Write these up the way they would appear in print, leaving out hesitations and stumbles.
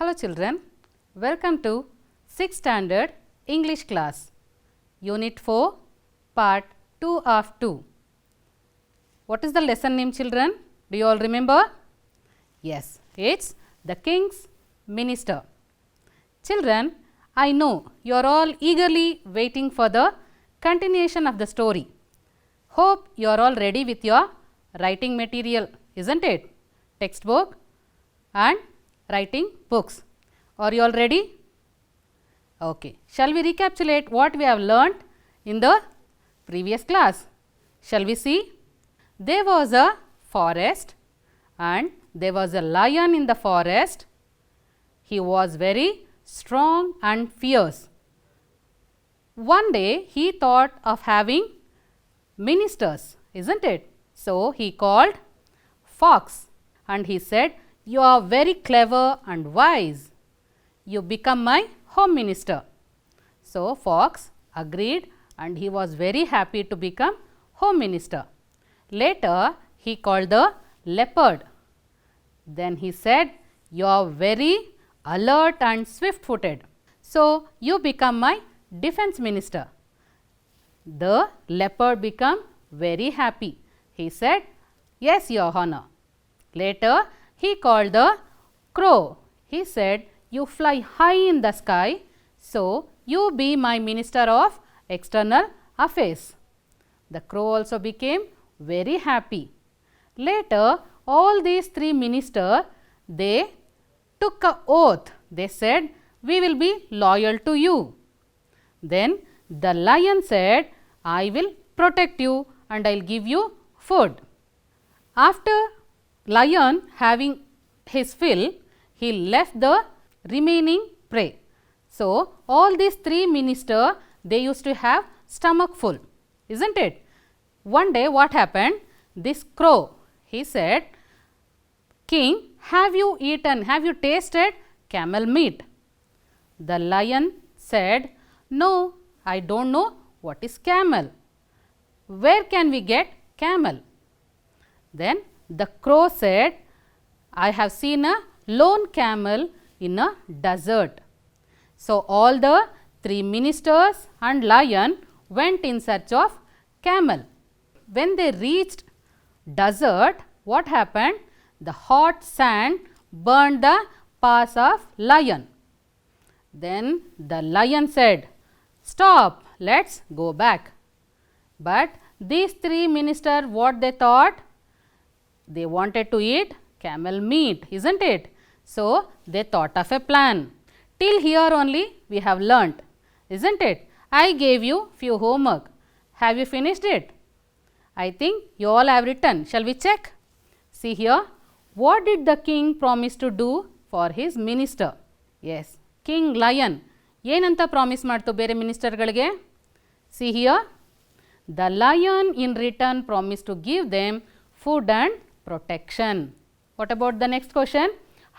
Hello children, welcome to 6th standard English class, Unit 4, Part 2 of 2. What is the lesson name children? Do you all remember? Yes, it's The King's Minister. Children, I know you are all eagerly waiting for the continuation of the story. Hope you are all ready with your writing material, isn't it? Textbook and writing books. Are you all ready? Okay. Shall we recapitulate what we have learnt in the previous class? Shall we see? There was a forest and there was a lion in the forest. He was very strong and fierce. One day he thought of having ministers, isn't it? So he called Fox and he said, "You are very clever and wise. You become my home minister." So Fox agreed and he was very happy to become home minister. Later he called the leopard. Then he said, "You are very alert and swift footed. So you become my defense minister." The leopard became very happy. He said, "Yes, your honor." Later he called the crow. He said, "You fly high in the sky, so you be my minister of external affairs." The crow also became very happy. Later all these three ministers, they took an oath. They said, "We will be loyal to you." Then the lion said, "I will protect you and I will give you food." After lion having his fill, he left the remaining prey. So all these three ministers, they used to have stomach full, isn't it? One day what happened? This crow, he said, "King, have you tasted camel meat?" The lion said, "No, I don't know what is camel. Where can we get camel?" Then the crow said, "I have seen a lone camel in a desert." So all the three ministers and lion went in search of camel. When they reached desert, what happened? The hot sand burned the paws of lion. Then the lion said, "Stop, let's go back." But these three ministers, what they thought? They wanted to eat camel meat, isn't it? So they thought of a plan. Till here only we have learnt, isn't it? I gave you few homework. Have you finished it? I think you all have written. Shall we check? See here. What did the king promise to do for his minister? Yes, King Lion. ಏನಂತ promise ಮಾಡ್ತು ಬೇರೆ ಮಿನಿಸ್ಟರ್ಗಳಿಗೆ? See here. The lion in return promised to give them food and protection. What about the next question?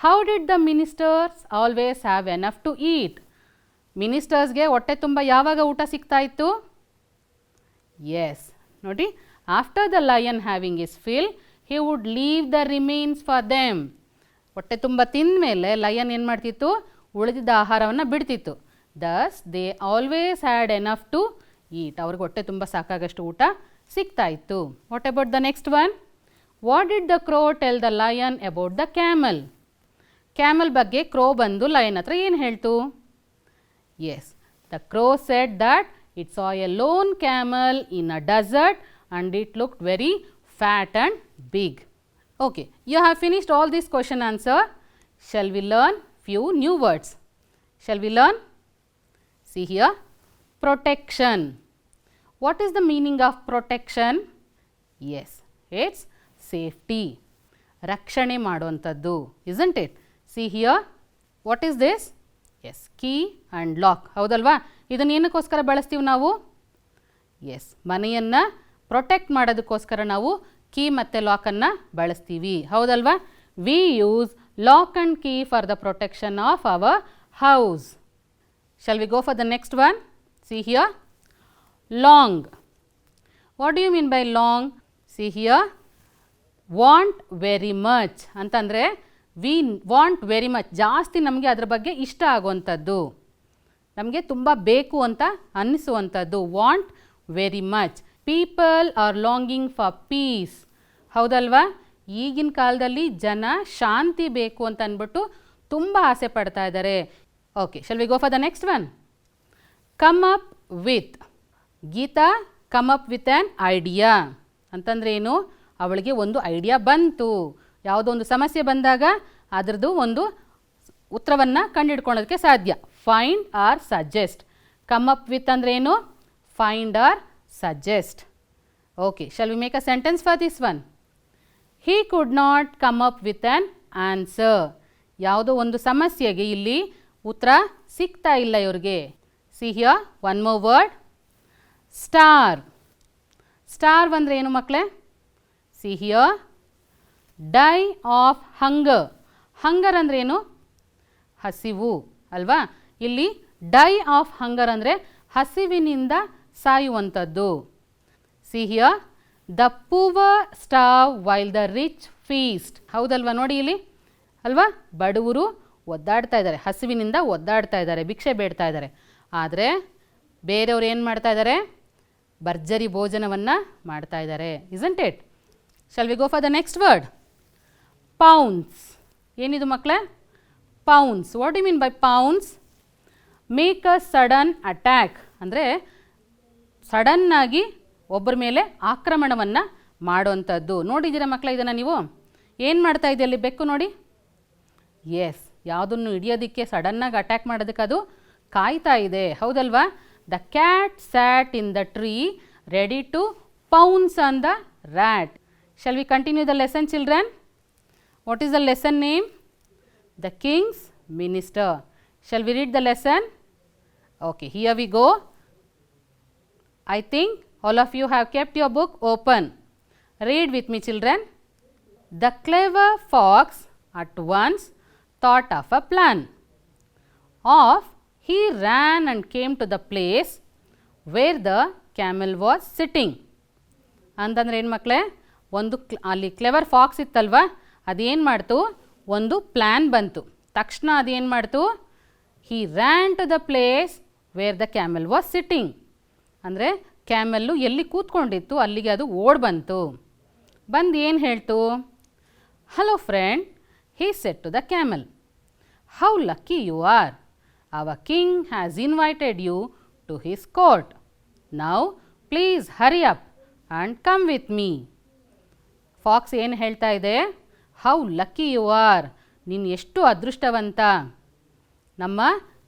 How did the ministers always have enough to eat? ಮಿನಿಸ್ಟರ್ಸ್ಗೆ ಹೊಟ್ಟೆ ತುಂಬ ಯಾವಾಗ ಊಟ ಸಿಗ್ತಾ ಇತ್ತು? Yes ನೋಡಿ, after the lion having his fill, he would leave the remains for them. ಹೊಟ್ಟೆ ತುಂಬ ತಿಂದ ಮೇಲೆ ಲಯನ್ ಏನು ಮಾಡ್ತಿತ್ತು? ಉಳಿದಿದ್ದ ಆಹಾರವನ್ನು ಬಿಡ್ತಿತ್ತು. Thus they always had enough to eat. ಅವ್ರಿಗೆ ಹೊಟ್ಟೆ ತುಂಬ ಸಾಕಾಗಷ್ಟು ಊಟ ಸಿಗ್ತಾ ಇತ್ತು. What about the next one? What did the crow tell the lion about the camel? Camel ಬಗ್ಗೆ ಕ್ರೋ ಬಂದು ಲಯನ್ ಹತ್ರ ಏನು ಹೇಳ್ತು? Yes, the crow said that it saw a lone camel in a desert and it looked very fat and big. Okay, you have finished all these question answer. Shall we learn few new words? Shall we learn? See here, protection. What is the meaning of protection? Yes, it's safety. ರಕ್ಷಣೆ ಮಾಡುವಂಥದ್ದು, isn't it? See here, what is this? Yes, key and lock. ಹೌದಲ್ವಾ? ಇದನ್ನು ಏನಕ್ಕೋಸ್ಕರ ಬಳಸ್ತೀವಿ ನಾವು? S, ಮನೆಯನ್ನು protect ಮಾಡೋದಕ್ಕೋಸ್ಕರ ನಾವು key ಮತ್ತು ಲಾಕನ್ನು ಬಳಸ್ತೀವಿ, ಹೌದಲ್ವಾ? We use lock and key for the protection of our house. Shall we go for the next one? See here, long. What do you mean by long? See here, want very much ಅಂತಂದರೆ we want very much, ಜಾಸ್ತಿ ನಮಗೆ ಅದರ ಬಗ್ಗೆ ಇಷ್ಟ ಆಗುವಂಥದ್ದು, ನಮಗೆ ತುಂಬ ಬೇಕು ಅಂತ ಅನ್ನಿಸುವಂಥದ್ದು. Want very much. People are longing for peace. ಹೌದಲ್ವಾ? ಈಗಿನ ಕಾಲದಲ್ಲಿ ಜನ ಶಾಂತಿ ಬೇಕು ಅಂತ ಅಂದ್ಬಿಟ್ಟು ತುಂಬ ಆಸೆ ಪಡ್ತಾ ಇದ್ದಾರೆ. Okay, shall we go for the next one? Come up with. Geeta come up with an idea ಅಂತಂದರೆ ಏನು? ಅವಳಿಗೆ ಒಂದು ಐಡಿಯಾ ಬಂತು. ಯಾವುದೋ ಒಂದು ಸಮಸ್ಯೆ ಬಂದಾಗ ಅದರದ್ದು ಒಂದು ಉತ್ತರವನ್ನು ಕಂಡುಹಿಡ್ಕೊಳ್ಳೋದಕ್ಕೆ ಸಾಧ್ಯ. Find or suggest. Come up with ಅಂದರೆ ಏನು? Find or suggest. Okay, shall we make a sentence for this one? He could not come up with an answer. ಯಾವುದೋ ಒಂದು ಸಮಸ್ಯೆಗೆ ಇಲ್ಲಿ ಉತ್ತರ ಸಿಗ್ತಾ ಇಲ್ಲ ಇವ್ರಿಗೆ. See here one more word, star. Star ಅಂದರೆ ಏನು ಮಕ್ಕಳೇ? See here, die of hunger. Hunger ಅಂದರೆ ಏನು? ಹಸಿವು ಅಲ್ವಾ? ಇಲ್ಲಿ ಡೈ ಆಫ್ ಹಂಗರ್ ಅಂದರೆ ಹಸಿವಿನಿಂದ ಸಾಯುವಂಥದ್ದು. See here, the poor starve while the rich feast. ಹೌದಲ್ವಾ? ನೋಡಿ ಇಲ್ಲಿ ಅಲ್ವಾ, ಬಡವರು ಒದ್ದಾಡ್ತಾ ಇದ್ದಾರೆ, ಹಸಿವಿನಿಂದ ಒದ್ದಾಡ್ತಾ ಇದ್ದಾರೆ, ಭಿಕ್ಷೆ ಬೇಡ್ತಾ ಇದ್ದಾರೆ. ಆದರೆ ಬೇರೆಯವರು ಏನು ಮಾಡ್ತಾ ಇದ್ದಾರೆ? ಭರ್ಜರಿ ಭೋಜನವನ್ನು ಮಾಡ್ತಾ ಇದ್ದಾರೆ. Isn't it? Shall we go for the next word? Pounce. ಏನಿದು ಮಕ್ಕಳೇ? Pounce. What you mean by pounce? Make a sudden attack ಅಂದರೆ ಸಡನ್ನಾಗಿ ಒಬ್ಬರ ಮೇಲೆ ಆಕ್ರಮಣವನ್ನು ಮಾಡೋವಂಥದ್ದು. ನೋಡಿದ್ದೀರಾ ಮಕ್ಕಳ ಇದನ್ನು ನೀವು? ಏನು ಮಾಡ್ತಾ ಇದೆ ಅಲ್ಲಿ ಬೆಕ್ಕು ನೋಡಿ? ಎಸ್, ಯಾವುದನ್ನು ಹಿಡಿಯೋದಕ್ಕೆ ಸಡನ್ನಾಗಿ ಅಟ್ಯಾಕ್ ಮಾಡೋದಕ್ಕೆ ಅದು ಕಾಯ್ತಾ ಇದೆ. ಹೌದಲ್ವಾ? The cat sat in the tree ready to pounce on the rat. Shall we continue the lesson children? What is the lesson name? The king's minister. Shall we read the lesson? Okay, here we go. I think all of you have kept your book open. Read with me children. The clever fox at once thought of a plan. Off he ran and came to the place where the camel was sitting. ಅಂತಂದ್ರೆ ಏನು ಮಕ್ಕಳೇ? ಒಂದು ಅಲ್ಲಿ clever fox ಇತ್ತಲ್ವ, ಅದೇನು ಮಾಡ್ತು? ಒಂದು plan ಬಂತು. ತಕ್ಷಣ ಅದೇನು ಮಾಡ್ತು? he ran to the place where the camel was sitting. ಅಂದರೆ ಕ್ಯಾಮೆಲ್ಲು ಎಲ್ಲಿ ಕೂತ್ಕೊಂಡಿತ್ತು ಅಲ್ಲಿಗೆ ಅದು ಓಡ್ ಬಂತು. ಬಂದು ಏನು ಹೇಳ್ತು? Hello friend, he said to the camel, how lucky you are. Our king has invited you to his court. Now please hurry up and come with me. Fox ಏನು ಹೇಳ್ತಾ ಇದೆ? How lucky you are. ನೀನು ಎಷ್ಟು ಅದೃಷ್ಟವಂತ. ನಮ್ಮ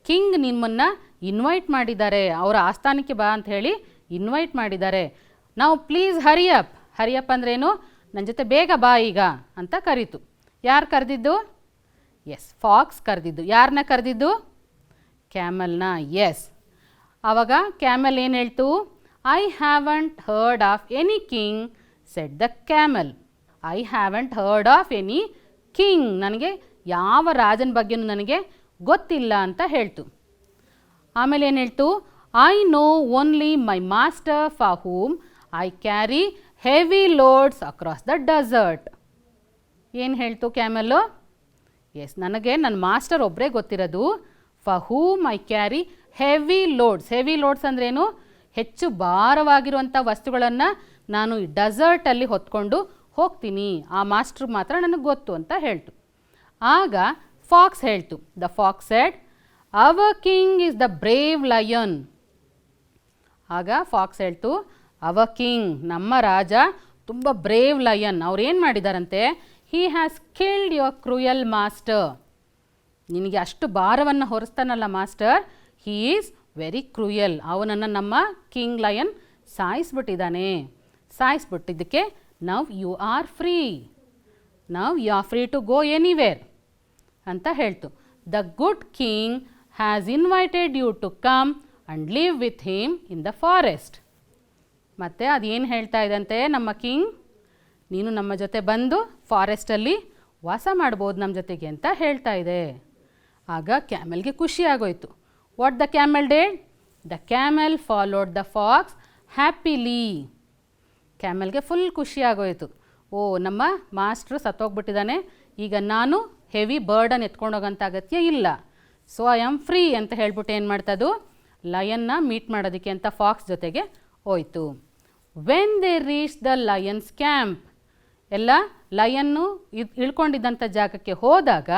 king ನಿಮ್ಮನ್ನು invite ಮಾಡಿದ್ದಾರೆ, ಅವರ ಆಸ್ಥಾನಕ್ಕೆ ಬಾ ಅಂತ ಹೇಳಿ ಇನ್ವೈಟ್ ಮಾಡಿದ್ದಾರೆ. ನಾವು ಪ್ಲೀಸ್ ಹರಿಯಪ್. ಹರಿಯಪ್ ಅಂದ್ರೇನು? ನನ್ನ ಜೊತೆ ಬೇಗ ಬಾ ಈಗ ಅಂತ ಕರೀತು. ಯಾರು ಕರೆದಿದ್ದು? ಎಸ್, ಫಾಕ್ಸ್ ಕರೆದಿದ್ದು. ಯಾರನ್ನ ಕರೆದಿದ್ದು? ಕ್ಯಾಮಲ್ನ. ಎಸ್. ಆವಾಗ ಕ್ಯಾಮಲ್ ಏನು ಹೇಳ್ತು? I haven't heard of any king said the camel. I haven't heard of any king. ನನಗೆ ಯಾವ ರಾಜನ ಬಗ್ಗೆನೂ ನನಗೆ ಗೊತ್ತಿಲ್ಲ ಅಂತ ಹೇಳ್ತು. ಆಮೇಲೆ ಏನು ಹೇಳ್ತು? I know only my master for whom I carry heavy loads across the desert. ಏನು ಹೇಳ್ತು ಕ್ಯಾಮಲ್ಲು? ಎಸ್, ನನಗೆ ನನ್ನ ಮಾಸ್ಟರ್ ಒಬ್ಬರೇ ಗೊತ್ತಿರೋದು. For whom I carry heavy loads. Heavy loads ಅಂದ್ರೇನು? ಹೆಚ್ಚು ಭಾರವಾಗಿರುವಂಥ ವಸ್ತುಗಳನ್ನು ನಾನು ಈ ಡೆಸರ್ಟಲ್ಲಿ ಹೊತ್ಕೊಂಡು ಹೋಗ್ತೀನಿ, ಆ ಮಾಸ್ಟ್ರಿಗೆ ಮಾತ್ರ ನನಗೆ ಗೊತ್ತು ಅಂತ ಹೇಳ್ತು. ಆಗ ಫಾಕ್ಸ್ ಹೇಳ್ತು, the fox said, our king is the brave lion. ಆಗ ಫಾಕ್ಸ್ ಹೇಳ್ತು, ಅವರ್ ಕಿಂಗ್, ನಮ್ಮ ರಾಜ ತುಂಬ ಬ್ರೇವ್ ಲಯನ್. ಅವ್ರು ಏನು ಮಾಡಿದಾರಂತೆ? He has killed your cruel master. ನಿನಗೆ ಅಷ್ಟು ಭಾರವನ್ನು ಹೊರಿಸ್ತಾನಲ್ಲ master, he is very cruel. ಅವನನ್ನು ನಮ್ಮ ಕಿಂಗ್ ಲಯನ್ ಸಾಯಿಸ್ಬಿಟ್ಟಿದ್ದಾನೆ. ಸಾಯಿಸ್ಬಿಟ್ಟಿದ್ದಕ್ಕೆ now you are free. Now you are free to go anywhere ಅಂತ ಹೇಳ್ತು. The good king has invited you to come and live with him in the forest. ಮತ್ತು ಅದೇನು ಹೇಳ್ತಾ ಇದ್ದಂತೆ ನಮ್ಮ ಕಿಂಗ್, ನೀನು ನಮ್ಮ ಜೊತೆ ಬಂದು ಫಾರೆಸ್ಟಲ್ಲಿ ವಾಸ ಮಾಡ್ಬೋದು ನಮ್ಮ ಜೊತೆಗೆ ಅಂತ ಹೇಳ್ತಾ ಇದೆ. ಆಗ ಕ್ಯಾಮೆಲ್ಗೆ ಖುಷಿ ಆಗೋಯ್ತು. What the camel did? The camel followed the fox happily. ಕ್ಯಾಮೆಲ್ಗೆ ಫುಲ್ ಖುಷಿ ಆಗೋಯಿತು. ಓ, ನಮ್ಮ ಮಾಸ್ಟ್ರು ಸತ್ತೋಗ್ಬಿಟ್ಟಿದ್ದಾನೆ, ಈಗ ನಾನು ಹೆವಿ ಬರ್ಡನ್ ಎತ್ಕೊಂಡೋಗಂಥ ಅಗತ್ಯ ಇಲ್ಲ. ಸೊ ಐ ಆಮ್ ಫ್ರೀ ಅಂತ ಹೇಳ್ಬಿಟ್ಟು ಏನು ಮಾಡ್ತದು, ಲಯನ್ನ ಮೀಟ್ ಮಾಡೋದಕ್ಕೆ ಅಂತ ಫಾಕ್ಸ್ ಜೊತೆಗೆ ಹೋಯ್ತು. When they reach the lion's camp, ಎಲ್ಲ ಲಯನ್ನು ಇಳ್ಕೊಂಡಿದ್ದಂಥ ಜಾಗಕ್ಕೆ ಹೋದಾಗ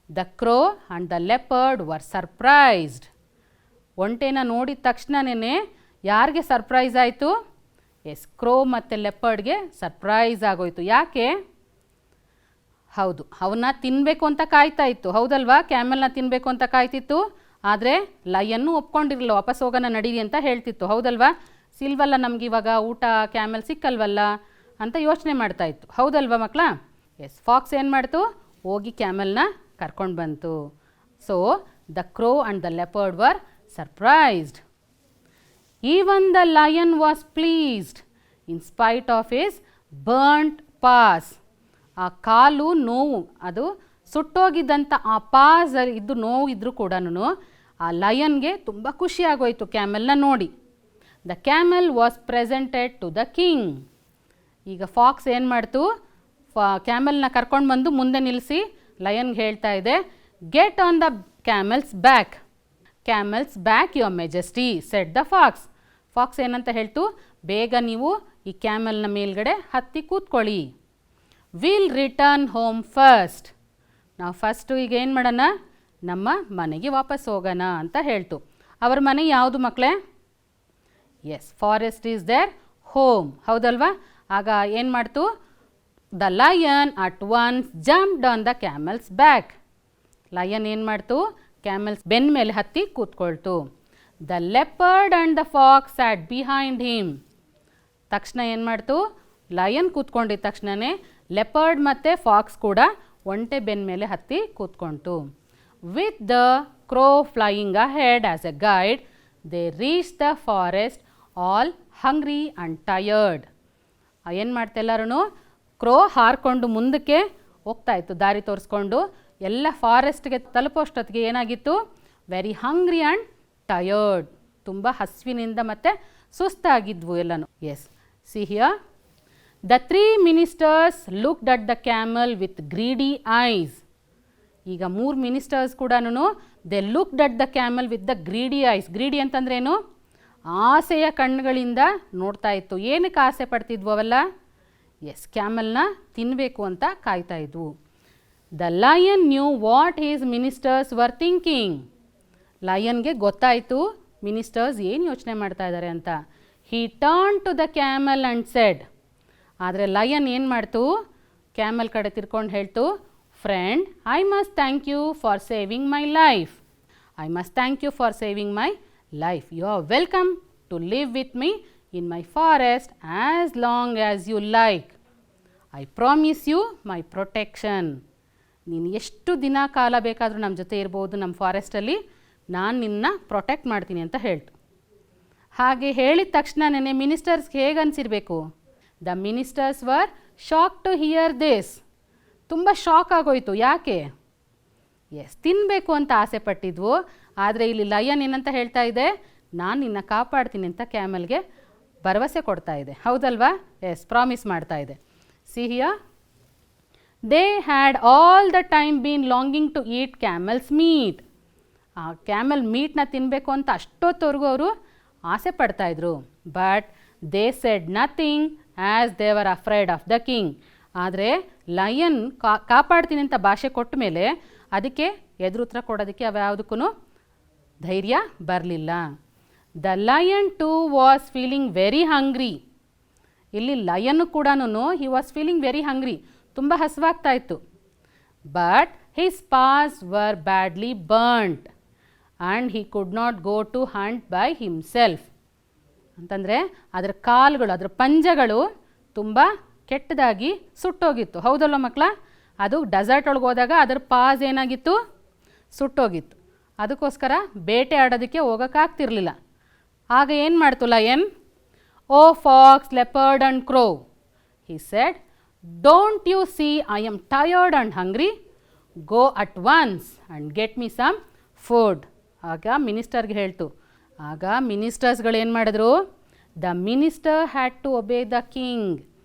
the crow and the leopard were surprised. ಒಂಟೆನ ನೋಡಿದ ತಕ್ಷಣನೇ ಯಾರಿಗೆ ಸರ್ಪ್ರೈಸ್ ಆಯಿತು? ಎಸ್, ಕ್ರೋ ಮತ್ತು ಲೆಪರ್ಡ್ಗೆ ಸರ್ಪ್ರೈಸ್ ಆಗೋಯ್ತು. ಯಾಕೆ? ಹೌದು, ಅವನ್ನ ತಿನ್ನಬೇಕು ಅಂತ ಕಾಯ್ತಾ ಇತ್ತು, ಹೌದಲ್ವಾ? ಕ್ಯಾಮೆಲ್ನ ತಿನ್ನಬೇಕು ಅಂತ ಕಾಯ್ತಿತ್ತು. ಆದರೆ ಲಯನ್ನು ಒಪ್ಕೊಂಡಿರಲಿಲ್ಲ, ವಾಪಸ್ ಹೋಗೋಣ ನಡೀರಿ ಅಂತ ಹೇಳ್ತಿತ್ತು, ಹೌದಲ್ವಾ? ಸಿಲ್ವಲ್ಲ ನಮ್ಗೆ ಇವಾಗ ಊಟ, ಕ್ಯಾಮೆಲ್ ಸಿಕ್ಕಲ್ವಲ್ಲ ಅಂತ ಯೋಚನೆ ಮಾಡ್ತಾ ಇತ್ತು, ಹೌದಲ್ವಾ ಮಕ್ಕಳ? ಎಸ್, ಫಾಕ್ಸ್ ಏನು ಮಾಡ್ತು? ಹೋಗಿ ಕ್ಯಾಮೆಲ್ನ ಕರ್ಕೊಂಡು ಬಂತು. So the crow and the leopard were surprised. Even the lion was pleased in spite of his burnt paws. ಆ ಕಾಲು ನೋವು, ಅದು ಸುಟ್ಟೋಗಿದ್ದಂಥ ಆ ಪಾಸ್ ಇದ್ದು ನೋವು ಇದ್ದರೂ ಕೂಡ ಆ ಲಯನ್ಗೆ ತುಂಬ ಖುಷಿ ಆಗೋಯ್ತು ಕ್ಯಾಮೆಲ್ನ ನೋಡಿ. The camel was presented to the king. ಈಗ ಫಾಕ್ಸ್ ಏನು ಮಾಡ್ತು? ಕ್ಯಾಮೆಲ್ನ ಕರ್ಕೊಂಡು ಬಂದು ಮುಂದೆ ನಿಲ್ಲಿಸಿ ಲಯನ್ಗೆ ಹೇಳ್ತಾ ಇದೆ, get on the camel's back. Camel's back your majesty said the fox. Fox ಏನಂತ ಹೇಳ್ತು? ಬೇಗ ನೀವು ಈ ಕ್ಯಾಮೆಲ್ನ ಮೇಲ್ಗಡೆ ಹತ್ತಿ ಕೂತ್ಕೊಳ್ಳಿ. Will return home first. ನಾವು ಫಸ್ಟು ಈಗ ಏನು ಮಾಡೋಣ? ನಮ್ಮ ಮನೆಗೆ ವಾಪಸ್ ಹೋಗೋಣ ಅಂತ ಹೇಳ್ತು. ಅವ್ರ ಮನೆ ಯಾವುದು ಮಕ್ಕಳೇ? Yes, forest is their home, ಹೌದಲ್ವಾ? ಆಗ ಏನು ಮಾಡ್ತು? The lion at once jumped on the camel's back. Lion ಏನು ಮಾಡ್ತು? ಕ್ಯಾಮೆಲ್ಸ್ ಬೆನ್ನ ಮೇಲೆ ಹತ್ತಿ ಕೂತ್ಕೊಳ್ತು. The leopard and the fox sat behind him. ತಕ್ಷಣ ಏನು ಮಾಡ್ತು? ಲಯನ್ ಕೂತ್ಕೊಂಡಿದ್ದ ತಕ್ಷಣವೇ ಲೆಪರ್ಡ್ ಮತ್ತು ಫಾಕ್ಸ್ ಕೂಡ ಒಂಟೆ ಬೆನ್ನ ಮೇಲೆ ಹತ್ತಿ ಕೂತ್ಕೊಳ್ತು. With the crow flying ahead as a guide, they reach the forest all hungry and tired. ಏನು ಮಾಡ್ತಾ ಎಲ್ಲರೂ? ಕ್ರೋ ಹಾರಿಕೊಂಡು ಮುಂದಕ್ಕೆ ಹೋಗ್ತಾ ಇತ್ತು, ದಾರಿ ತೋರಿಸ್ಕೊಂಡು. ಎಲ್ಲ ಫಾರೆಸ್ಟ್ಗೆ ತಲುಪೋಷ್ಟೊತ್ತಿಗೆ ಏನಾಗಿತ್ತು? Very hungry and tired. ತುಂಬ ಹಸಿವಿನಿಂದ ಮತ್ತು ಸುಸ್ತಾಗಿದ್ವು ಎಲ್ಲನೂ. Yes, see here. The 3 ministers looked at the camel with greedy eyes. ಈಗ 3 ಮಿನಿಸ್ಟರ್ಸ್ ಕೂಡ they looked at the camel with the greedy eyes. Greedy ಅಂತಂದ್ರೇನು? ಆಸೆಯ ಕಣ್ಣುಗಳಿಂದ ನೋಡ್ತಾ ಇತ್ತು. ಏನಕ್ಕೆ ಆಸೆ ಪಡ್ತಿದ್ವು ಅವೆಲ್ಲ? ಎಸ್, ಕ್ಯಾಮಲ್ನ ತಿನ್ನಬೇಕು ಅಂತ ಕಾಯ್ತಾ ಇದ್ವು. The lion knew what his ministers were thinking. ಲಯನ್ಗೆ ಗೊತ್ತಾಯಿತು ಮಿನಿಸ್ಟರ್ಸ್ ಏನು ಯೋಚನೆ ಮಾಡ್ತಾ ಇದ್ದಾರೆ ಅಂತ. He turn to the camel and said. ಆದರೆ ಲಯನ್ ಏನು ಮಾಡ್ತು? ಕ್ಯಾಮಲ್ ಕಡೆ ತಿರ್ಕೊಂಡು ಹೇಳ್ತು, friend, I must thank you for saving my life. I must thank you for saving my life. You are welcome to live with me in my forest as long as you like. I promise you my protection. ನೀನು ಎಷ್ಟು ದಿನ ಕಾಲ ಬೇಕಾದರೂ ನಮ್ಮ ಜೊತೆ ಇರ್ಬೋದು, ನಮ್ಮ ಫಾರೆಸ್ಟಲ್ಲಿ ನಾನು ನಿನ್ನ ಪ್ರೊಟೆಕ್ಟ್ ಮಾಡ್ತೀನಿ ಅಂತ ಹೇಳ್ತು. ಹಾಗೆ ಹೇಳಿದ ತಕ್ಷಣನೇ ಮಿನಿಸ್ಟರ್ಸ್ಗೆ ಹೇಗೆ ಅನಿಸಿರಬೇಕು? The ministers were shock to hear this. ತುಂಬ ಶಾಕ್ ಆಗೋಯ್ತು. ಯಾಕೆ? ಎಸ್, ತಿನ್ನಬೇಕು ಅಂತ ಆಸೆ ಪಟ್ಟಿದ್ವು. ಆದರೆ ಇಲ್ಲಿ ಲಯನ್ ಏನಂತ ಹೇಳ್ತಾ ಇದೆ? ನಾನು ನಿನ್ನ ಕಾಪಾಡ್ತೀನಿ ಅಂತ ಕ್ಯಾಮಲ್ಗೆ ಭರವಸೆ ಕೊಡ್ತಾ ಇದೆ, ಹೌದಲ್ವಾ? ಎಸ್, ಪ್ರಾಮಿಸ್ ಮಾಡ್ತಾ ಇದೆ. See here. They had all the time been longing to eat camel's meat. ಆ ಕ್ಯಾಮಲ್ ಮೀಟ್ನ ತಿನ್ನಬೇಕು ಅಂತ ಅಷ್ಟೊತ್ತವರೆಗೂ ಅವರು ಆಸೆ ಪಡ್ತಾಯಿದ್ರು. But they said nothing as they were afraid of the king. ಆದರೆ ಲಯನ್ ಕಾಪಾಡ್ತೀನಿ ಅಂತ ಭಾಷೆ ಕೊಟ್ಟ ಮೇಲೆ ಅದಕ್ಕೆ ಎದುರುತ್ತರ ಕೊಡೋದಕ್ಕೆ ಅವ್ಯಾವುದಕ್ಕೂ ಧೈರ್ಯ ಬರಲಿಲ್ಲ. The lion too was feeling very hungry. ಇಲ್ಲಿ ಲಯನ್ನು ಕೂಡ he was feeling very hungry, ತುಂಬ ಹಸಿವಾಗ್ತಾ ಇತ್ತು. But his paws were badly burnt and he could not go to hunt by himself. ಅಂತಂದರೆ ಅದರ ಕಾಲುಗಳು, ಅದರ ಪಂಜಗಳು ತುಂಬ ಕೆಟ್ಟದಾಗಿ ಸುಟ್ಟೋಗಿತ್ತು, ಹೌದಲ್ವ ಮಕ್ಕಳ? ಅದು ಡೆಸರ್ಟ್ ಒಳಗೆ ಹೋದಾಗ ಅದರ ಪಾಸ್ ಏನಾಗಿತ್ತು? ಸುಟ್ಟೋಗಿತ್ತು. ಅದಕ್ಕೋಸ್ಕರ ಬೇಟೆ ಆಡೋದಕ್ಕೆ ಹೋಗೋಕ್ಕಾಗ್ತಿರ್ಲಿಲ್ಲ. ಆಗ ಏನು ಮಾಡ್ತು lion? Oh fox, leopard and crow, he said, don't you see I am tired and hungry? Go at once and get me some food. ಆಗ ಮಿನಿಸ್ಟರ್ಗೆ ಹೇಳ್ತು. ಆಗ ಮಿನಿಸ್ಟರ್ಸ್ಗಳು ಏನು ಮಾಡಿದ್ರು? The minister had to obey the king.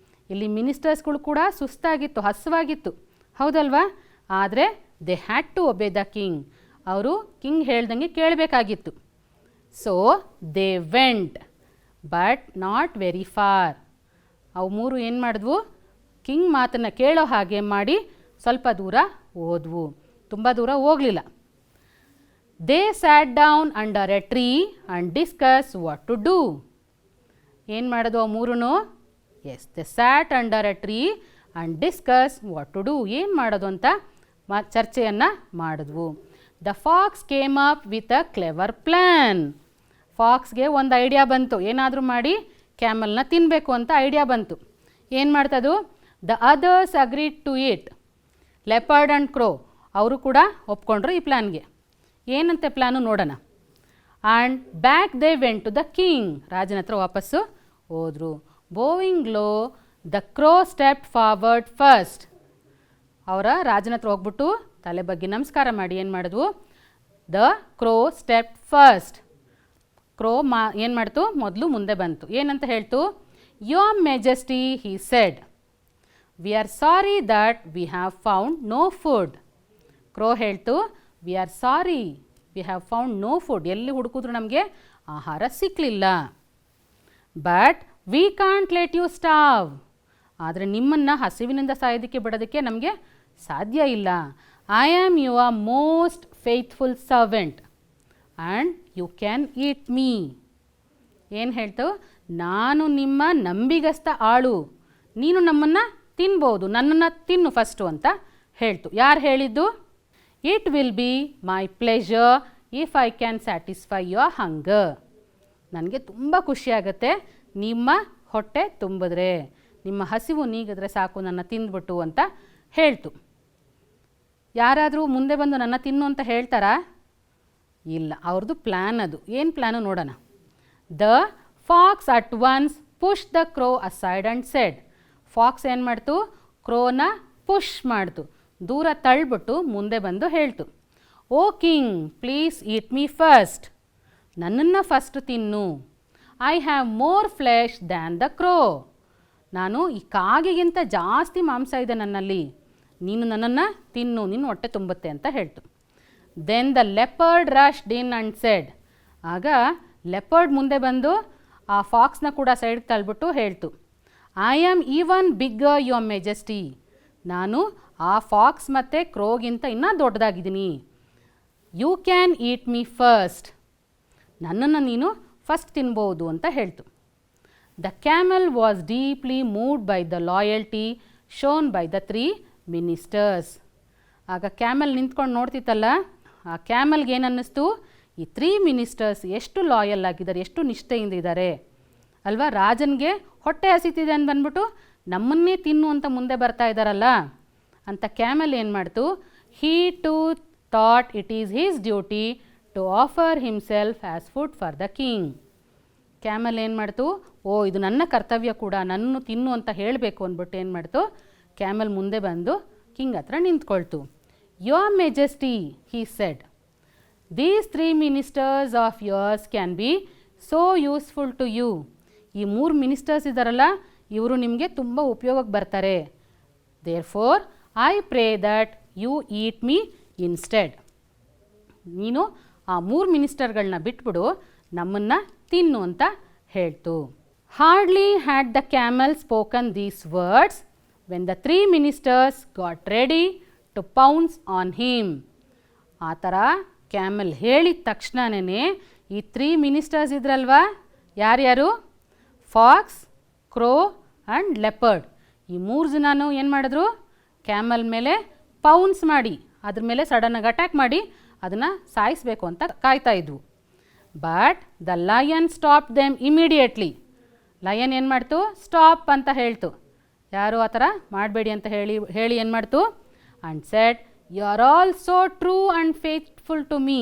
ಇಲ್ಲಿ ಮಿನಿಸ್ಟರ್ಸ್ಗಳು ಕೂಡ ಸುಸ್ತಾಗಿತ್ತು, ಹಸುವಾಗಿತ್ತು, ಹೌದಲ್ವಾ? ಆದರೆ they had to obey the king. ಅವರು ಕಿಂಗ್ ಹೇಳ್ದಂಗೆ ಕೇಳಬೇಕಾಗಿತ್ತು. So they went but not very far. ಅವು ಮೂರು ಏನು ಮಾಡಿದ್ವು, ಕಿಂಗ್ ಮಾತನ್ನು ಕೇಳೋ ಹಾಗೆ ಮಾಡಿ ಸ್ವಲ್ಪ ದೂರ ಹೋದ್ವು, ತುಂಬ ದೂರ ಹೋಗಲಿಲ್ಲ. They sat down under a tree and discuss what to do. ಏನು ಮಾಡೋದು ಅವು ಮೂರೂ? Yes, they sat under a tree and discuss what to do. ಏನು ಮಾಡೋದು ಅಂತ ಚರ್ಚೆಯನ್ನು ಮಾಡಿದ್ವು. The fox came up with a clever plan. ಫಾಕ್ಸ್ಗೆ ಒಂದು ಐಡಿಯಾ ಬಂತು, ಏನಾದರೂ ಮಾಡಿ ಕ್ಯಾಮಲ್ನ ತಿನ್ನಬೇಕು ಅಂತ ಐಡಿಯಾ ಬಂತು. ಏನು ಮಾಡ್ತದು? The others agreed to it. Leopard and crow ಅವರು ಕೂಡ ಒಪ್ಕೊಂಡ್ರು ಈ ಪ್ಲ್ಯಾನ್ಗೆ. ಏನಂತೆ ಪ್ಲ್ಯಾನು ನೋಡೋಣ. And back they went to the king. ರಾಜನ ಹತ್ರ ವಾಪಸ್ಸು ಹೋದರು. Bowing low the crow step forward first. ಅವರ ರಾಜನ ಹತ್ರ ಹೋಗ್ಬಿಟ್ಟು ತಲೆ ಬಗ್ಗೆ ನಮಸ್ಕಾರ ಮಾಡಿ ಏನು ಮಾಡಿದ್ವು? The crow step first. Crow ಏನು ಮಾಡ್ತು? ಮೊದಲು ಮುಂದೆ ಬಂತು. ಏನಂತ ಹೇಳ್ತು? Your majesty he said, we are sorry that we have found no food. Crow ಹೇಳ್ತು, we are sorry we have found no food. ಎಲ್ಲಿ ಹುಡುಕಿದ್ರು ನಮಗೆ ಆಹಾರ ಸಿಕ್ಕಲಿಲ್ಲ. But we can't let you starve. ಆದರೆ ನಿಮ್ಮನ್ನು ಹಸಿವಿನಿಂದ ಸಾಯೋದಕ್ಕೆ ಬಿಡೋದಕ್ಕೆ ನಮಗೆ ಸಾಧ್ಯ ಇಲ್ಲ. I am your most faithful servant and you can eat me. ಏನು ಹೇಳ್ತು? ನಾನು ನಿಮ್ಮ ನಂಬಿಗಸ್ತ ಆಳು, ನೀನು ನಮ್ಮನ್ನು ತಿನ್ಬೋದು, ನನ್ನನ್ನು ತಿನ್ನು ಫಸ್ಟು ಅಂತ ಹೇಳ್ತು. ಯಾರು ಹೇಳಿದ್ದು? It will be my pleasure if I can satisfy your hunger. ನನಗೆ ತುಂಬ ಖುಷಿಯಾಗತ್ತೆ ನಿಮ್ಮ ಹೊಟ್ಟೆ ತುಂಬಿದ್ರೆ, ನಿಮ್ಮ ಹಸಿವು ನೀಗಿದ್ರೆ ಸಾಕು, ನನ್ನ ತಿಂದ್ಬಿಟ್ಟು ಅಂತ ಹೇಳ್ತು. ಯಾರಾದರೂ ಮುಂದೆ ಬಂದು ನನ್ನ ತಿನ್ನು ಅಂತ ಹೇಳ್ತಾರಾ? ಇಲ್ಲ, ಅವ್ರದ್ದು ಪ್ಲ್ಯಾನ್ ಅದು. ಏನು ಪ್ಲ್ಯಾನು ನೋಡೋಣ. The fox at once push the crow aside and said. Fox ಏನು ಮಾಡ್ತು? ಕ್ರೋನ ಪುಷ್ ಮಾಡ್ತು, ದೂರ ತಳ್ಳಿಬಿಟ್ಟು ಮುಂದೆ ಬಂದು ಹೇಳ್ತು, oh king please eat me first. ನನ್ನನ್ನು ಫಸ್ಟ್ ತಿನ್ನು. I have more flesh than the crow. ನಾನು ಈ ಕಾಗೆಗಿಂತ ಜಾಸ್ತಿ ಮಾಂಸ ಇದೆ ನನ್ನಲ್ಲಿ, ನೀನು ನನ್ನನ್ನು ತಿನ್ನು, ನೀನು ಹೊಟ್ಟೆ ತುಂಬುತ್ತೆ ಅಂತ ಹೇಳ್ತು. Then the leopard rushed in and said. ಆಗ ಲೆಪರ್ಡ್ ಮುಂದೆ ಬಂದು ಆ ಫಾಕ್ಸ್ನ ಕೂಡ ಸೈಡ್ಗೆ ತಳ್ಳಿಬಿಟ್ಟು ಹೇಳ್ತು, I am even bigger your majesty. ನಾನು ಆ ಫಾಕ್ಸ್ ಮತ್ತು ಕ್ರೋಗಿಂತ ಇನ್ನೂ ದೊಡ್ಡದಾಗಿದ್ದೀನಿ. You can eat me first. ನನ್ನನ್ನು ನೀನು ಫಸ್ಟ್ ತಿನ್ಬೋದು ಅಂತ ಹೇಳ್ತು. The camel was deeply moved by the loyalty shown by the 3 ministers. ಆಗ ಕ್ಯಾಮಲ್ ನಿಂತ್ಕೊಂಡು ನೋಡ್ತಿತ್ತಲ್ಲ, ಆ ಕ್ಯಾಮಲ್ಗೆ ಏನು ಅನ್ನಿಸ್ತು? ಈ 3 ಮಿನಿಸ್ಟರ್ಸ್ ಎಷ್ಟು ಲಾಯಲ್ ಆಗಿದ್ದಾರೆ, ಎಷ್ಟು ನಿಷ್ಠೆಯಿಂದ ಇದ್ದಾರೆ ಅಲ್ವಾ. ರಾಜನಿಗೆ ಹೊಟ್ಟೆ ಹಸಿತಿದೆ ಅಂತ ಬಂದ್ಬಿಟ್ಟು ನಮ್ಮನ್ನೇ ತಿನ್ನು ಅಂತ ಮುಂದೆ ಬರ್ತಾ ಇದ್ದಾರಲ್ಲ ಅಂತ ಕ್ಯಾಮಲ್ ಏನು ಮಾಡ್ತು? He too thought it is his duty to offer himself as food for the king. Camel ಏನು ಮಾಡ್ತು? ಓ, ಇದು ನನ್ನ ಕರ್ತವ್ಯ ಕೂಡ, ನನ್ನನ್ನು ತಿನ್ನು ಅಂತ ಹೇಳಬೇಕು ಅಂದ್ಬಿಟ್ಟು ಏನು ಮಾಡ್ತು? ಕ್ಯಾಮಲ್ ಮುಂದೆ ಬಂದು ಕಿಂಗ್ ಹತ್ರ ನಿಂತ್ಕೊಳ್ತು. Your majesty he said, these 3 ministers of yours can be so useful to you. ಈ 3 ಮಿನಿಸ್ಟರ್ಸ್ ಇದ್ದಾರಲ್ಲ, ಇವರು ನಿಮಗೆ ತುಂಬ ಉಪಯೋಗಕ್ಕೆ ಬರ್ತಾರೆ. Therefore I pray that you eat me instead. ನೀನು ಆ 3 ಮಿನಿಸ್ಟರ್ಗಳನ್ನ ಬಿಟ್ಬಿಡು, ನಮ್ಮನ್ನು ತಿನ್ನು ಅಂತ ಹೇಳ್ತು. Hardly had the camel spoken these words when the 3 ministers got ready to pounce on him. ಆ ಥರ ಕ್ಯಾಮಲ್ ಹೇಳಿದ ತಕ್ಷಣವೇ ಈ 3 ಮಿನಿಸ್ಟರ್ಸ್ ಇದ್ರಲ್ವಾ, ಯಾರ್ಯಾರು? Fox, crow and leopard. ಈ 3 ಜನನೂ ಏನು ಮಾಡಿದ್ರು? ಕ್ಯಾಮಲ್ ಮೇಲೆ ಪೌನ್ಸ್ ಮಾಡಿ, ಅದ್ರ ಮೇಲೆ ಸಡನ್ನಾಗಿ ಅಟ್ಯಾಕ್ ಮಾಡಿ ಅದನ್ನು ಸಾಯಿಸಬೇಕು ಅಂತ ಕಾಯ್ತಾ ಇದ್ವು. But the lion stop them immediately. Lion ಏನು ಮಾಡ್ತು? ಸ್ಟಾಪ್ ಅಂತ ಹೇಳ್ತು. ಯಾರು ಆ ಥರ ಮಾಡಬೇಡಿ ಅಂತ ಹೇಳಿ ಏನು ಮಾಡ್ತು? And said, you are all so true and faithful to me.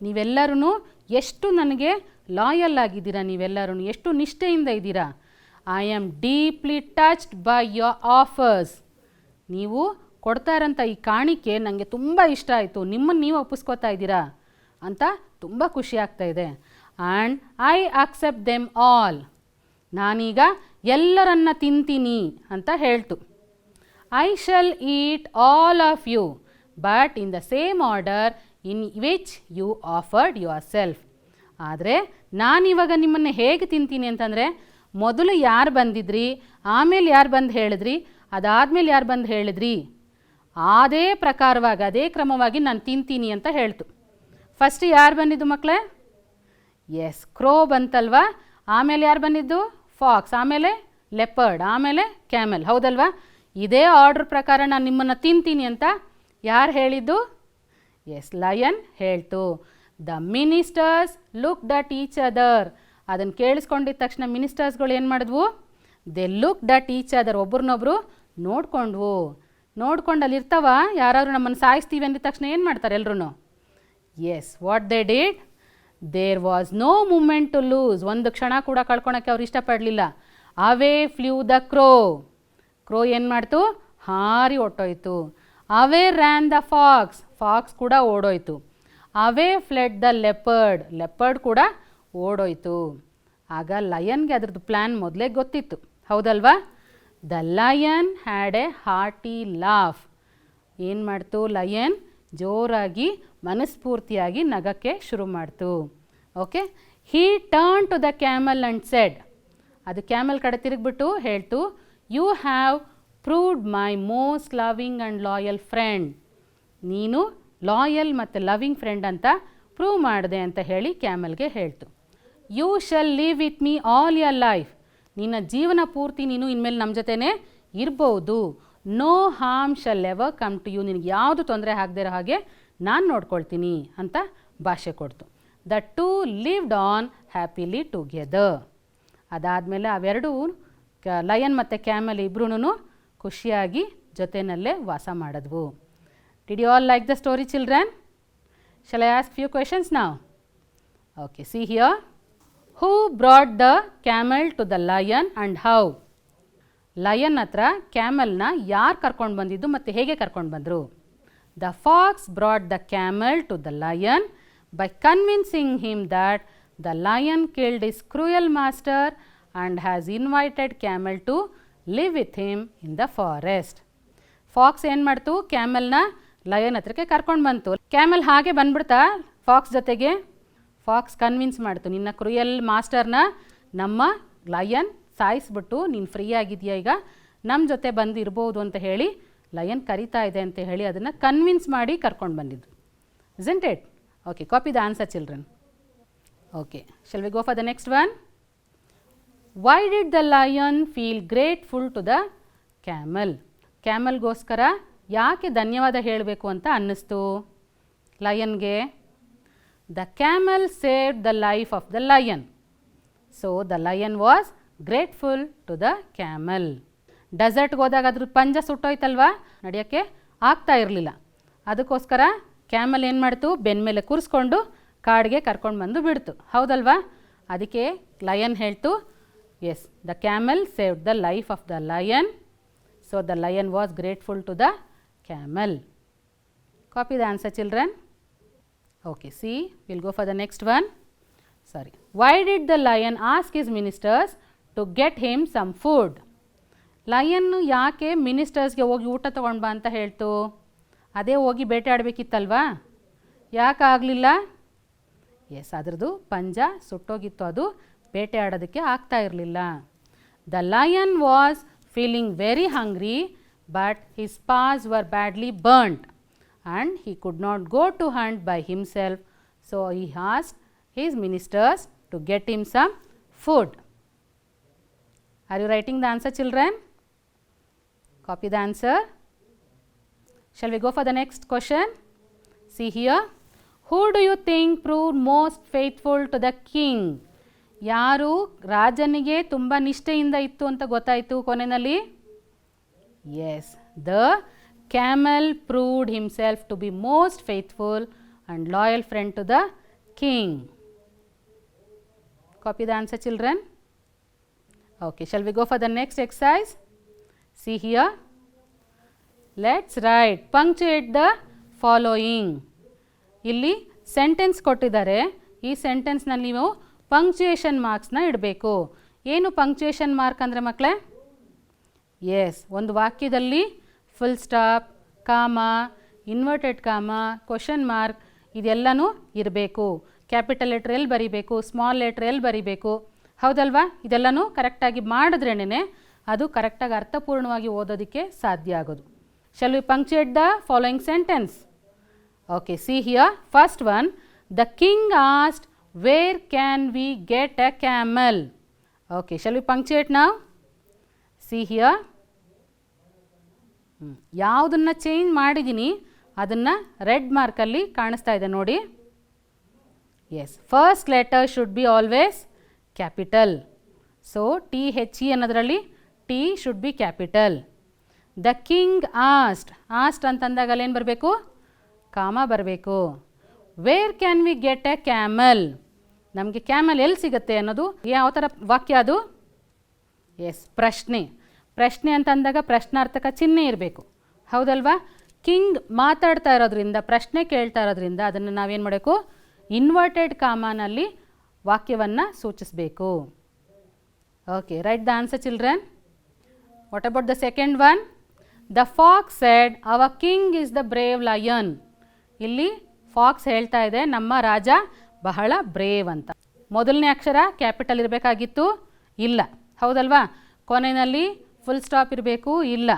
ನೀವೆಲ್ಲರೂ ಎಷ್ಟು ನನಗೆ ಲಾಯಲ್ ಆಗಿದ್ದೀರಾ, ನೀವೆಲ್ಲರೂ ಎಷ್ಟು ನಿಷ್ಠೆಯಿಂದ ಇದ್ದೀರಾ. I am deeply touched by your offers. ನೀವು ಕೊಡ್ತಾ ಇರೋಂಥ ಈ ಕಾಣಿಕೆ ನನಗೆ ತುಂಬ ಇಷ್ಟ ಆಯಿತು, ನಿಮ್ಮನ್ನು ನೀವು ಒಪ್ಪಿಸ್ಕೋತಾ ಇದ್ದೀರಾ ಅಂತ ತುಂಬ ಖುಷಿ ಆಗ್ತಾ ಇದೆ. And I accept them all. ನಾನೀಗ ಎಲ್ಲರನ್ನ ತಿಂತೀನಿ ಅಂತ ಹೇಳ್ತು. I shall eat all of you, but in the same order in which you offered yourself. ಆದರೆ ನಾನಿವಾಗ ನಿಮ್ಮನ್ನು ಹೇಗೆ ತಿಂತೀನಿ ಅಂತಂದರೆ, ಮೊದಲು ಯಾರು ಬಂದಿದ್ರಿ, ಆಮೇಲೆ ಯಾರು ಬಂದು ಹೇಳಿದ್ರಿ, ಅದಾದಮೇಲೆ ಯಾರು ಬಂದು ಹೇಳಿದ್ರಿ, ಅದೇ ಪ್ರಕಾರವಾಗಿ ಅದೇ ಕ್ರಮವಾಗಿ ನಾನು ತಿಂತೀನಿ ಅಂತ ಹೇಳ್ತು. ಫಸ್ಟ್ ಯಾರು ಬಂದಿದ್ದು ಮಕ್ಕಳೇ? ಎಸ್, ಕ್ರೋ ಬಂತಲ್ವಾ. ಆಮೇಲೆ ಯಾರು ಬಂದಿದ್ದು? ಫಾಕ್ಸ್, ಆಮೇಲೆ ಲೆಪರ್ಡ್, ಆಮೇಲೆ ಕ್ಯಾಮೆಲ್, ಹೌದಲ್ವಾ? ಇದೇ ಆರ್ಡ್ರ್ ಪ್ರಕಾರ ನಾನು ನಿಮ್ಮನ್ನು ತಿಂತೀನಿ ಅಂತ ಯಾರು ಹೇಳಿದ್ದು? ಎಸ್, ಲಯನ್ ಹೇಳ್ತು. The ministers looked at each other. ಅದನ್ನು ಕೇಳಿಸ್ಕೊಂಡಿದ್ದ ತಕ್ಷಣ ಮಿನಿಸ್ಟರ್ಸ್ಗಳು ಏನು ಮಾಡಿದ್ವು? ದೆ ಲುಕ್ಡ್ ಅಟ್ ಈಚ್ ಅದರ್. ಒಬ್ರನ್ನೊಬ್ರು ನೋಡ್ಕೊಂಡ್ವು. ನೋಡ್ಕೊಂಡು ಅಲ್ಲಿ ಇರ್ತಾವ, ಯಾರಾದರೂ ನಮ್ಮನ್ನು ಸಾಯಿಸ್ತೀವಿ ಅಂದಿದ ತಕ್ಷಣ ಏನು ಮಾಡ್ತಾರೆ ಎಲ್ಲರೂ? Yes, what they did? There was no moment to lose. ಒಂದು ಕ್ಷಣ ಕೂಡ ಕಳ್ಕೊಳಕ್ಕೆ ಅವ್ರು ಇಷ್ಟಪಡಲಿಲ್ಲ. ಅವೇ ಫ್ಲ್ಯೂ ದ ಕ್ರೋ. ಕ್ರೋ ಏನು ಮಾಡ್ತು? ಹಾರಿ ಹೊಟ್ಟೋಯ್ತು. Away ran the fox. Fox ಕೂಡ ಓಡೋಯ್ತು. Away fled the leopard. Leopard ಕೂಡ ಓಡೋಯ್ತು. ಆಗ ಲಯನ್ಗೆ ಅದ್ರದ್ದು ಪ್ಲ್ಯಾನ್ ಮೊದಲೇ ಗೊತ್ತಿತ್ತು, ಹೌದಲ್ವಾ? The lion had a hearty laugh. ಏನು ಮಾಡ್ತು? ಲಯನ್ ಜೋರಾಗಿ ಮನಸ್ಫೂರ್ತಿಯಾಗಿ ನಗಕ್ಕೆ ಶುರು ಮಾಡ್ತು. Okay, he turn to the camel and said. ಅದು ಕ್ಯಾಮಲ್ ಕಡೆ ತಿರುಗಿಬಿಟ್ಟು ಹೇಳ್ತು, you have proved my most loving and loyal friend. ನೀನು ಲಾಯಲ್ ಮತ್ತು ಲವಿಂಗ್ ಫ್ರೆಂಡ್ ಅಂತ ಪ್ರೂವ್ ಮಾಡಿದೆ ಅಂತ ಹೇಳಿ ಕ್ಯಾಮಲ್ಗೆ ಹೇಳ್ತು. You shall live with me all your life. ನಿನ್ನ ಜೀವನ ಪೂರ್ತಿ ನೀನು ಇನ್ಮೇಲೆ ನಮ್ಮ ಜೊತೆನೇ ಇರ್ಬೋದು. No harm shall ever come to you. ನಿನಗೆ ಯಾವುದು ತೊಂದರೆ ಆಗದೇ ಇರೋ ಹಾಗೆ ನಾನು ನೋಡ್ಕೊಳ್ತೀನಿ ಅಂತ ಭಾಷೆ ಕೊಡ್ತು. The two lived on happily together. ಅದಾದಮೇಲೆ ಅವೆರಡೂ ಲಯನ್ ಮತ್ತು ಕ್ಯಾಮಲ್ ಇಬ್ಬರೂ ಖುಷಿಯಾಗಿ ಜೊತೆಯಲ್ಲೇ ವಾಸ ಮಾಡಿದ್ವು. Did you all like the story children? Shall I ask few questions now? Okay, see here. Who brought the camel to the lion and how? Lion ಹತ್ರ ಕ್ಯಾಮಲ್ನ ಯಾರು ಕರ್ಕೊಂಡು ಬಂದಿದ್ದು ಮತ್ತು ಹೇಗೆ ಕರ್ಕೊಂಡು ಬಂದರು? The fox brought the camel to the lion by convincing him that the lion killed his cruel master and has invited camel to live with him in the forest. Fox ಏನು ಮಾಡ್ತು? ಕ್ಯಾಮಲ್ನ ಲಯನ್ ಹತ್ರಕ್ಕೆ ಕರ್ಕೊಂಡು ಬಂತು. Camel ಹಾಗೆ ಬಂದ್ಬಿಡ್ತಾ fox ಜೊತೆಗೆ? Fox convince ಮಾಡ್ತು, ನಿನ್ನ cruel ಮಾಸ್ಟರ್ನ ನಮ್ಮ ಲಯನ್ ಸಾಯಿಸ್ಬಿಟ್ಟು ನೀನು ಫ್ರೀ ಆಗಿದೆಯಾ, ಈಗ ನಮ್ಮ ಜೊತೆ ಬಂದು ಇರ್ಬೋದು ಅಂತ ಹೇಳಿ ಲಯನ್ ಕರಿತಾ ಇದೆ ಅಂತ ಹೇಳಿ ಅದನ್ನು ಕನ್ವಿನ್ಸ್ ಮಾಡಿ ಕರ್ಕೊಂಡು ಬಂದಿದ್ದು. Isn't it? Okay, copy the answer children. Okay, shall we go for the next one? Why did the lion feel grateful to the camel? ಕ್ಯಾಮಲ್ಗೋಸ್ಕರ ಯಾಕೆ ಧನ್ಯವಾದ ಹೇಳಬೇಕು ಅಂತ ಅನ್ನಿಸ್ತು ಲಯನ್ಗೆ? The camel saved the life of the lion. So the lion was grateful to the camel. ಡೆಸರ್ಟ್ಗೆ ಹೋದಾಗ ಅದ್ರ ಪಂಜ ಸುಟ್ಟೋಯ್ತಲ್ವಾ, ನಡೆಯೋಕ್ಕೆ ಆಗ್ತಾ ಇರಲಿಲ್ಲ. ಅದಕ್ಕೋಸ್ಕರ ಕ್ಯಾಮಲ್ ಏನು ಮಾಡ್ತು? ಬೆನ್ನ ಮೇಲೆ ಕೂರಿಸ್ಕೊಂಡು ಕಾಡಿಗೆ ಕರ್ಕೊಂಡು ಬಂದು ಬಿಡ್ತು, ಹೌದಲ್ವಾ? ಅದಕ್ಕೆ ಲಯನ್ ಹೇಳ್ತು, yes, the camel saved the life of the lion. So the lion was grateful to the camel. Copy the answer children. Okay, see, we'll go for the next one. Sorry. Why did the lion ask his ministers to get him some food? Lion ಯಾಕೆ ಮಿನಿಸ್ಟರ್ಸ್ಗೆ ಹೋಗಿ ಊಟ ತೊಗೊಂಡು ಬಾ ಅಂತ ಹೇಳ್ತು? ಅದೇ ಹೋಗಿ ಬೇಟೆ ಆಡಬೇಕಿತ್ತಲ್ವಾ? ಯಾಕೆ ಆಗಲಿಲ್ಲ? ಎಸ್, ಅದರದ್ದು ಪಂಜ ಸುಟ್ಟೋಗಿತ್ತು, ಅದು ಬೇಟೆ ಆಡೋದಕ್ಕೆ ಆಗ್ತಾ ಇರಲಿಲ್ಲ. The lion was feeling very hungry but his paws were badly burned and he could not go to hunt by himself, so he asked his ministers to get him some food. Are you writing the answer children? Copy the answer. Shall we go for the next question? See here. Who do you think proved most faithful to the king? ಯಾರು ರಾಜನಿಗೆ ತುಂಬ ನಿಷ್ಠೆಯಿಂದ ಇತ್ತು ಅಂತ ಗೊತ್ತಾಯಿತು ಕೊನೆಯಲ್ಲಿ? Yes, the Camel proved himself to be most faithful and loyal friend to the king. Copy the answer children. Okay, shall we go for the next exercise? See here. Let's write, punctuate the following. ಇಲ್ಲಿ sentence ಕೊಟ್ಟಿದ್ದಾರೆ. ಈ ಸೆಂಟೆನ್ಸ್ನಲ್ಲಿ ನೀವು punctuation ಮಾರ್ಕ್ಸ್ನ ಇಡಬೇಕು. ಏನು punctuation mark ಅಂದರೆ ಮಕ್ಕಳೇ? S, ಒಂದು ವಾಕ್ಯದಲ್ಲಿ ಫುಲ್ ಸ್ಟಾಪ್, ಕಾಮ, ಇನ್ವರ್ಟೆಡ್ ಕಾಮ, ಕ್ವಶನ್ ಮಾರ್ಕ್ ಇದೆಲ್ಲನೂ ಇರಬೇಕು. ಕ್ಯಾಪಿಟಲ್ ಲೆಟ್ರ್ ಎಲ್ಲಿ ಬರೀಬೇಕು, ಸ್ಮಾಲ್ ಲೆಟ್ರ್ ಎಲ್ಲಿ ಬರೀಬೇಕು, ಹೌದಲ್ವಾ? ಇದೆಲ್ಲನೂ ಕರೆಕ್ಟಾಗಿ ಮಾಡಿದ್ರೇನೆ ಅದು ಕರೆಕ್ಟಾಗಿ ಅರ್ಥಪೂರ್ಣವಾಗಿ ಓದೋದಕ್ಕೆ ಸಾಧ್ಯ ಆಗೋದು. Shall we punctuate the following sentence? Okay, see here, first one, the king asked, where can we get a camel? Okay, shall we punctuate now? See here, ಯಾವುದನ್ನು ಚೇಂಜ್ ಮಾಡಿದ್ದೀನಿ ಅದನ್ನು ರೆಡ್ ಮಾರ್ಕಲ್ಲಿ ಕಾಣಿಸ್ತಾ ಇದೆ ನೋಡಿ. Yes, first letter should be always capital. So THE ಅನ್ನೋದರಲ್ಲಿ T should be capital. The king asked ಅಂತಂದಾಗ ಅಲ್ಲೇನು ಬರಬೇಕು, ಕಾಮ ಬರಬೇಕು. Where can we get a camel, ನಮಗೆ ಕ್ಯಾಮಲ್ ಎಲ್ಲಿ ಸಿಗುತ್ತೆ ಅನ್ನೋದು ಯಾವ ಥರ ವಾಕ್ಯ ಅದು? ಎಸ್, ಪ್ರಶ್ನೆ. ಪ್ರಶ್ನೆ ಅಂತಂದಾಗ ಪ್ರಶ್ನಾರ್ಥಕ ಚಿಹ್ನೆ ಇರಬೇಕು, ಹೌದಲ್ವಾ? ಕಿಂಗ್ ಮಾತಾಡ್ತಾ ಇರೋದ್ರಿಂದ, ಪ್ರಶ್ನೆ ಕೇಳ್ತಾ ಇರೋದ್ರಿಂದ ಅದನ್ನು ನಾವೇನು ಮಾಡಬೇಕು, ಇನ್ವರ್ಟೆಡ್ ಕಾಮನಲ್ಲಿ ವಾಕ್ಯವನ್ನು ಸೂಚಿಸಬೇಕು. Okay, right the answer children. What about the second one? The fox said our king is the brave lion. ಇಲ್ಲಿ ಫಾಕ್ಸ್ ಹೇಳ್ತಾ ಇದೆ ನಮ್ಮ ರಾಜ ಬಹಳ ಬ್ರೇವ್ ಅಂತ. ಮೊದಲನೇ ಅಕ್ಷರ ಕ್ಯಾಪಿಟಲ್ ಇರಬೇಕಾಗಿತ್ತು, ಇಲ್ಲ, ಹೌದಲ್ವಾ? ಕೊನೆಯಲ್ಲಿ ಫುಲ್ ಸ್ಟಾಪ್ ಇರಬೇಕು, ಇಲ್ಲ,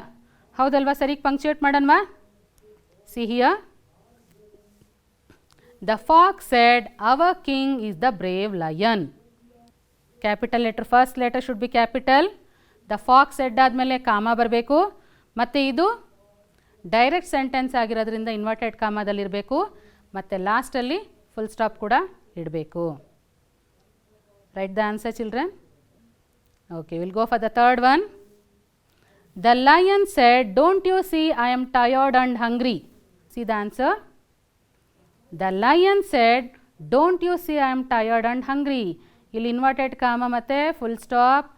ಹೌದಲ್ವಾ? ಸರಿಗೆ ಪಂಕ್ಚುಯೇಟ್ ಮಾಡೋಣವಾ? See here, the fox said our king is the brave lion. Capital letter, first letter should be capital. The fox said ಆದಮೇಲೆ ಕಾಮ ಬರಬೇಕು, ಮತ್ತು ಇದು ಡೈರೆಕ್ಟ್ ಸೆಂಟೆನ್ಸ್ ಆಗಿರೋದ್ರಿಂದ ಇನ್ವರ್ಟೆಡ್ ಕಾಮದಲ್ಲಿರಬೇಕು, ಮತ್ತು ಲಾಸ್ಟಲ್ಲಿ ಫುಲ್ ಸ್ಟಾಪ್ ಕೂಡ ಇಡಬೇಕು. Write the answer children. Okay, will go for the third one. The lion said, don't you see I am tired and hungry? See the answer. The lion said, don't you see I am tired and hungry? ಇಲ್ಲಿ inverted comma ಮತ್ತು full stop,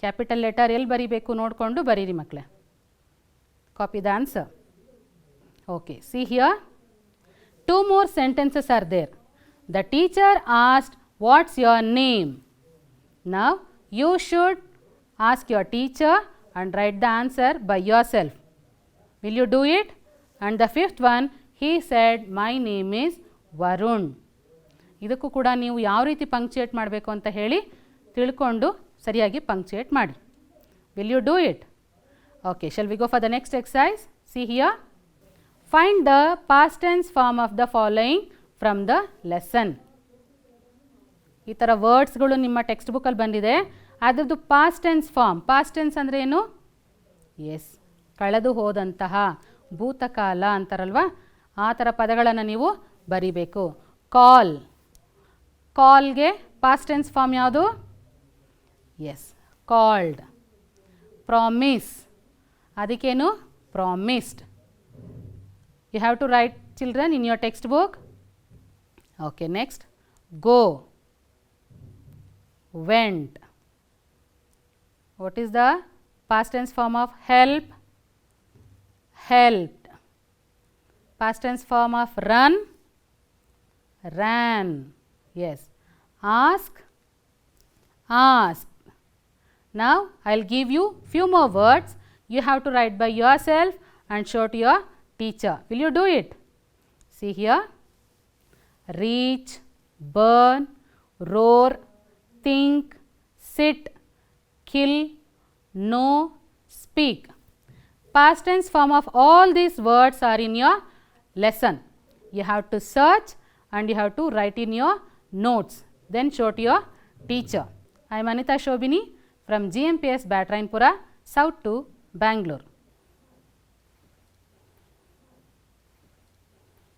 capital letter ಎಲ್ಲಿ ಬರೀಬೇಕು ನೋಡಿಕೊಂಡು ಬರೀರಿ ಮಕ್ಕಳೇ. Copy the answer. Okay, see here, two more sentences are there. The teacher asked, what's your name? Now you should ask your teacher and write the answer by yourself. Will you do it? And the fifth one, he said, my name is Varun. ಇದಕ್ಕೂ ಕೂಡ ನೀವು ಯಾವ ರೀತಿ ಪಂಕ್ಚುಯೇಟ್ ಮಾಡಬೇಕು ಅಂತ ಹೇಳಿ ತಿಳ್ಕೊಂಡು ಸರಿಯಾಗಿ ಪಂಕ್ಚುಯೇಟ್ ಮಾಡಿ. Will you do it? Okay, shall we go for the next exercise? See here. Find the past tense form of the following from the lesson. ಈ ಥರ ವರ್ಡ್ಸ್ಗಳು ನಿಮ್ಮ ಟೆಕ್ಸ್ಟ್ ಬುಕ್ಕಲ್ಲಿ ಬಂದಿದೆ, ಅದರದ್ದು past tense form. Past tense ಅಂದರೆ ಏನು? S, ಕಳೆದು ಹೋದಂತಹ, ಭೂತಕಾಲ ಅಂತಾರಲ್ವ, ಆ ಥರ ಪದಗಳನ್ನು ನೀವು ಬರಿಬೇಕು. ಕಾಲ್, ಕಾಲ್ಗೆ ಪಾಸ್ಟ್ ಟೆನ್ಸ್ ಫಾರ್ಮ್ ಯಾವುದು? Yes, called. ಪ್ರಾಮಿಸ್, ಅದಕ್ಕೇನು? Promised. You have to write children in your textbook. Okay, next, go, went. What is the past tense form of help? Helped. Past tense form of run? Ran. Yes. Ask? Asked. Now I'll give you few more words. You have to write by yourself and show to your teacher. Will you do it? See here. Reach, burn, roar, think, sit, kill, know, speak. Past tense form of all these words are in your lesson. You have to search and you have to write in your notes, then show to your teacher. I am Anita Shobini from GMPS Batrainpura, South to Bangalore.